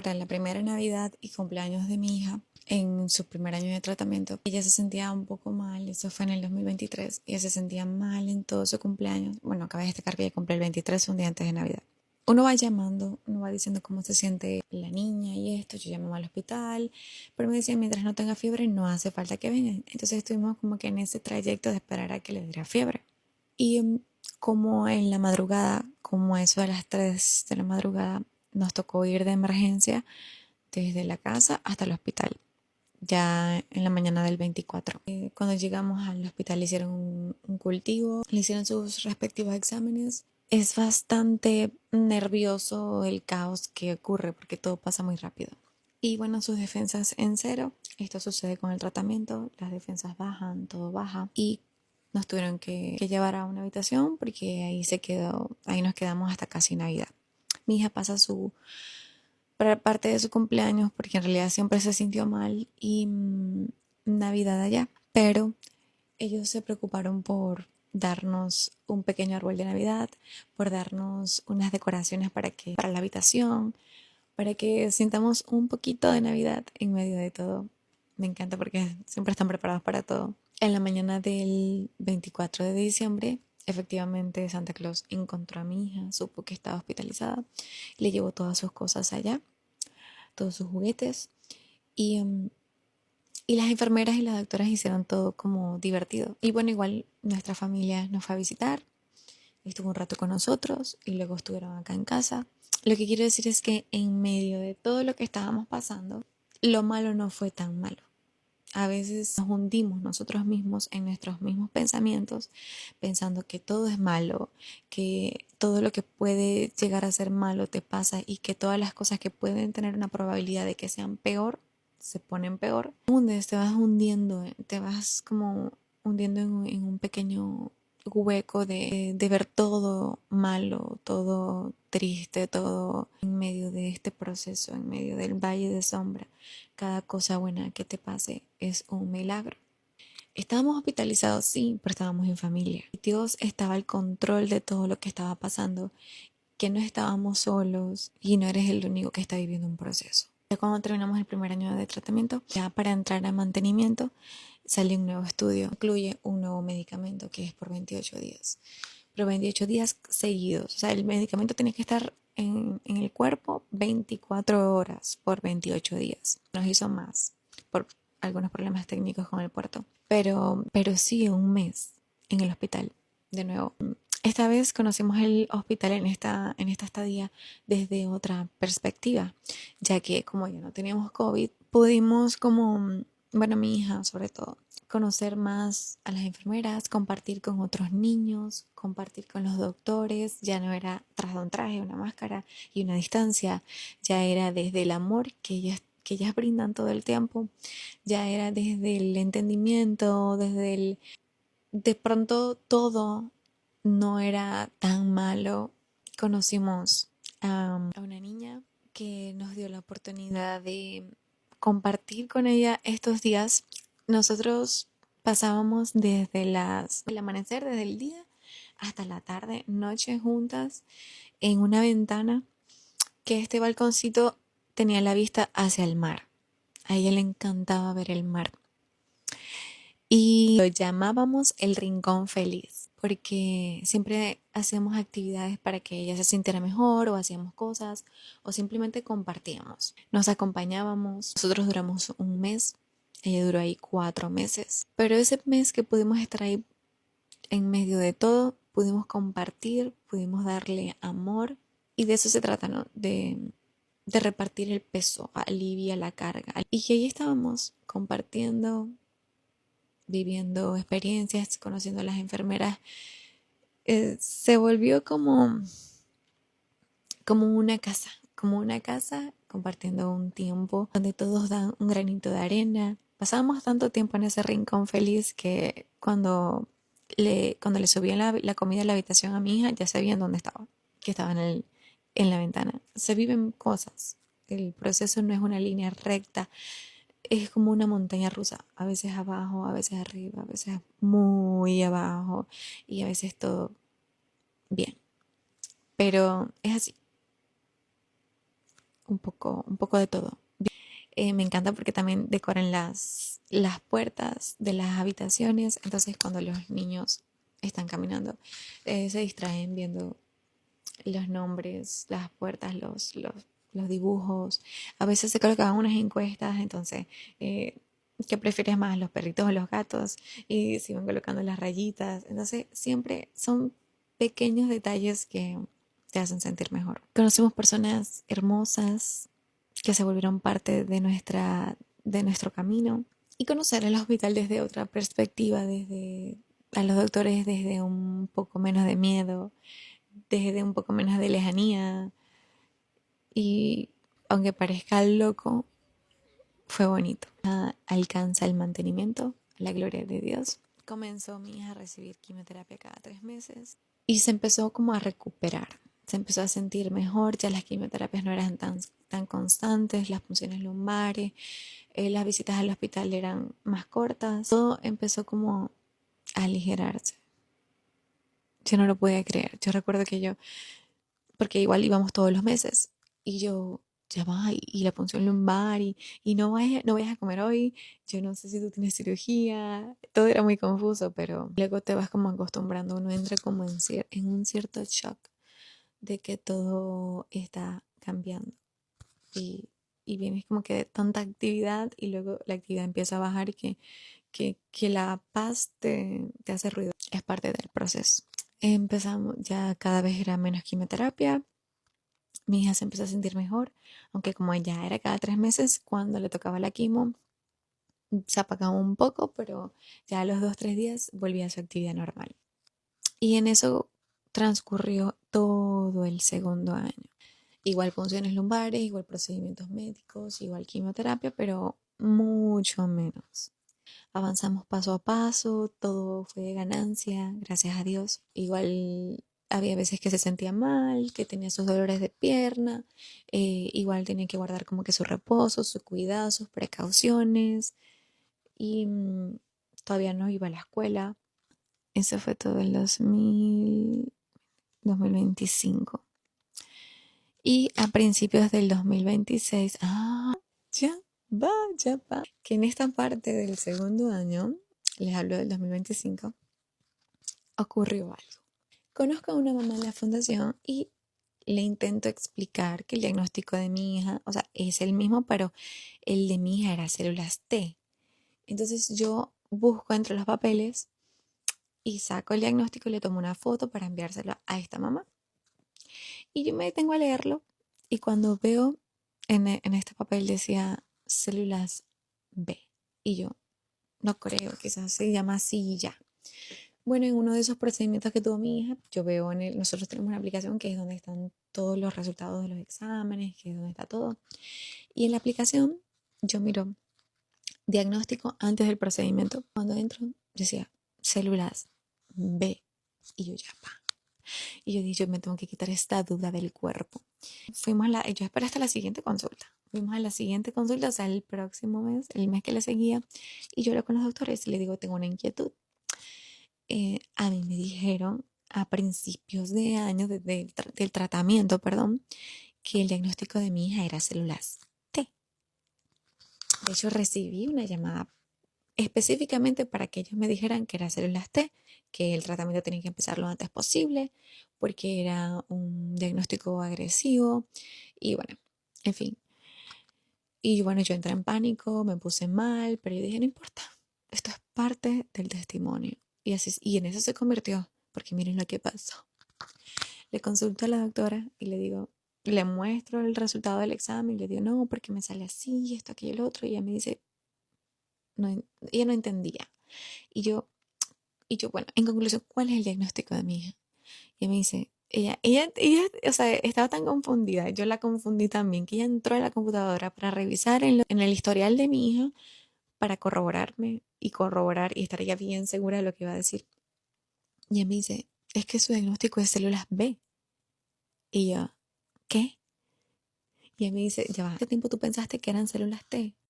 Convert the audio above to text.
para la primera Navidad y cumpleaños de mi hija, en su primer año de tratamiento, ella se sentía un poco mal, eso fue en el 2023, ella se sentía mal en todo su cumpleaños. Bueno, acaba de destacar que ella cumple el 23, un día antes de Navidad. Uno va llamando, uno va diciendo cómo se siente la niña y esto, yo llamo al hospital, pero me decían mientras no tenga fiebre no hace falta que vengan. Entonces estuvimos como que en ese trayecto de esperar a que le diera fiebre. Y como en la madrugada, como eso de las 3 de la madrugada, nos tocó ir de emergencia desde la casa hasta el hospital, ya en la mañana del 24. Cuando llegamos al hospital le hicieron un cultivo, le hicieron sus respectivos exámenes. Es bastante nervioso el caos que ocurre porque todo pasa muy rápido. Y bueno, sus defensas en cero. Esto sucede con el tratamiento, las defensas bajan, todo baja. Y nos tuvieron que llevar a una habitación porque ahí se quedó, ahí nos quedamos hasta casi Navidad. Mi hija pasa su parte de su cumpleaños porque en realidad siempre se sintió mal y Navidad allá, pero ellos se preocuparon por darnos un pequeño árbol de Navidad, por darnos unas decoraciones para la habitación, para que sintamos un poquito de Navidad en medio de todo. Me encanta porque siempre están preparados para todo. En la mañana del 24 de diciembre, efectivamente Santa Claus encontró a mi hija, supo que estaba hospitalizada, le llevó todas sus cosas allá, todos sus juguetes y, y las enfermeras y las doctoras hicieron todo como divertido. Y bueno, igual nuestra familia nos fue a visitar, estuvo un rato con nosotros y luego estuvieron acá en casa. Lo que quiero decir es que en medio de todo lo que estábamos pasando, lo malo no fue tan malo. A veces nos hundimos nosotros mismos en nuestros mismos pensamientos, pensando que todo es malo, que todo lo que puede llegar a ser malo te pasa y que todas las cosas que pueden tener una probabilidad de que sean peor, se ponen peor. Te vas hundiendo, te vas como hundiendo en un pequeño hueco de ver todo malo, todo triste, todo en medio de este proceso, en medio del valle de sombra. Cada cosa buena que te pase es un milagro. Estábamos hospitalizados, sí, pero estábamos en familia. Dios estaba al control de todo lo que estaba pasando, que no estábamos solos y no eres el único que está viviendo un proceso. Ya cuando terminamos el primer año de tratamiento, ya para entrar a mantenimiento, sale un nuevo estudio. Incluye un nuevo medicamento que es por 28 días. Pero 28 días seguidos. O sea, el medicamento tiene que estar en el cuerpo 24 horas por 28 días. Nos hizo más por algunos problemas técnicos con el puerto. Pero sí, un mes en el hospital. De nuevo, esta vez conocimos el hospital en esta estadía desde otra perspectiva, ya que como ya no teníamos COVID, pudimos como, bueno, mi hija sobre todo, conocer más a las enfermeras, compartir con otros niños, compartir con los doctores. Ya no era tras de un traje, una máscara y una distancia, ya era desde el amor que ellas brindan todo el tiempo, ya era desde el entendimiento, de pronto todo no era tan malo. Conocimos a una niña que nos dio la oportunidad de compartir con ella estos días. Nosotros pasábamos desde el amanecer, desde el día hasta la tarde, noche juntas en una ventana que este balconcito tenía la vista hacia el mar. A ella le encantaba ver el mar y lo llamábamos el rincón feliz porque siempre hacíamos actividades para que ella se sintiera mejor o hacíamos cosas o simplemente compartíamos. Nos acompañábamos. Nosotros duramos un mes, ella duró ahí 4 meses, pero ese mes que pudimos estar ahí en medio de todo, pudimos compartir, pudimos darle amor y de eso se trata, ¿no? De repartir el peso, alivia la carga. Y que ahí estábamos compartiendo, viviendo experiencias, conociendo a las enfermeras. Se volvió como una casa compartiendo un tiempo donde todos dan un granito de arena. Pasábamos tanto tiempo en ese rincón feliz que cuando le subían la comida a la habitación a mi hija, ya sabían dónde estaba, que estaba en la ventana. Se viven cosas. El proceso no es una línea recta, es como una montaña rusa, a veces abajo, a veces arriba, a veces muy abajo y a veces todo bien. Pero es así. un poco de todo. Me encanta porque también decoran las puertas de las habitaciones, entonces cuando los niños están caminando, se distraen viendo los nombres, las puertas, los dibujos. A veces se colocaban unas encuestas, entonces, eh, ¿qué prefieres más, los perritos o los gatos? Y se iban colocando las rayitas. Entonces, siempre son pequeños detalles que te hacen sentir mejor. Conocimos personas hermosas que se volvieron parte de de nuestro camino y conocer el hospital desde otra perspectiva, desde a los doctores desde un poco menos de miedo, desde un poco menos de lejanía y aunque parezca loco, fue bonito. Alcanza el mantenimiento, la gloria de Dios. Comenzó mi hija a recibir quimioterapia cada 3 meses y se empezó como a recuperar. Se empezó a sentir mejor, ya las quimioterapias no eran tan constantes, las punciones lumbares, las visitas al hospital eran más cortas. Todo empezó como a aligerarse. Yo no lo podía creer. Yo recuerdo que porque igual íbamos todos los meses. Y yo, ya va, y la punción lumbar, y no vayas a comer hoy, yo no sé si tú tienes cirugía, todo era muy confuso, pero luego te vas como acostumbrando, uno entra como en un cierto shock de que todo está cambiando. Y, y vienes como que de tanta actividad y luego la actividad empieza a bajar y que la paz te hace ruido. Es parte del proceso. Empezamos, ya cada vez era menos quimioterapia, mi hija se empezó a sentir mejor, aunque como ya era cada 3 meses, cuando le tocaba la quimo, se apagaba un poco, pero ya a los 2, 3 días volvía a su actividad normal. Y en eso transcurrió todo el segundo año. Igual funciones lumbares, igual procedimientos médicos, igual quimioterapia, pero mucho menos. Avanzamos paso a paso, todo fue de ganancia, gracias a Dios. Igual había veces que se sentía mal, que tenía sus dolores de pierna, igual tenía que guardar como que su reposo, su cuidado, sus precauciones y todavía no iba a la escuela. Eso fue todo el 2025. Y a principios del 2026, ya ya va. Que en esta parte del segundo año, les hablo del 2025, ocurrió algo. Conozco a una mamá en la fundación y le intento explicar que el diagnóstico de mi hija, o sea, es el mismo, pero el de mi hija era células T. Entonces yo busco entre los papeles y saco el diagnóstico y le tomo una foto para enviárselo a esta mamá. Y yo me detengo a leerlo y cuando veo en este papel decía células B. Y yo, no creo, quizás se llama así y ya. Bueno, en uno de esos procedimientos que tuvo mi hija, yo veo nosotros tenemos una aplicación que es donde están todos los resultados de los exámenes, que es donde está todo. Y en la aplicación yo miro diagnóstico antes del procedimiento. Cuando entro decía células B. Y yo ya pa. Y yo dije, yo me tengo que quitar esta duda del cuerpo. Yo esperé hasta la siguiente consulta. Fuimos a la siguiente consulta, o sea, el próximo mes, el mes que le seguía, y yo hablé con los doctores y le digo, tengo una inquietud. A mí me dijeron a principios de año del tratamiento, perdón, que el diagnóstico de mi hija era células T. De hecho, recibí una llamada específicamente para que ellos me dijeran que era células T, que el tratamiento tenía que empezar lo antes posible, porque era un diagnóstico agresivo y bueno, en fin. Y bueno, yo entré en pánico, me puse mal, pero yo dije, no importa, esto es parte del testimonio. Y en eso se convirtió, porque miren lo que pasó. Le consulto a la doctora y le digo, le muestro el resultado del examen y le digo, no, porque me sale así, esto, aquello, el otro. Y ella me dice, no, ella no entendía. Y yo, bueno, en conclusión, ¿cuál es el diagnóstico de mi hija? Y me dice, o sea, estaba tan confundida, yo la confundí también, que ella entró a la computadora para revisar en el historial de mi hija para corroborarme y corroborar y estar ya bien segura de lo que iba a decir. Y ella me dice, es que su diagnóstico es células B. Y yo, ¿qué? Y ella me dice, ya va, ¿qué tiempo tú pensaste que eran células T?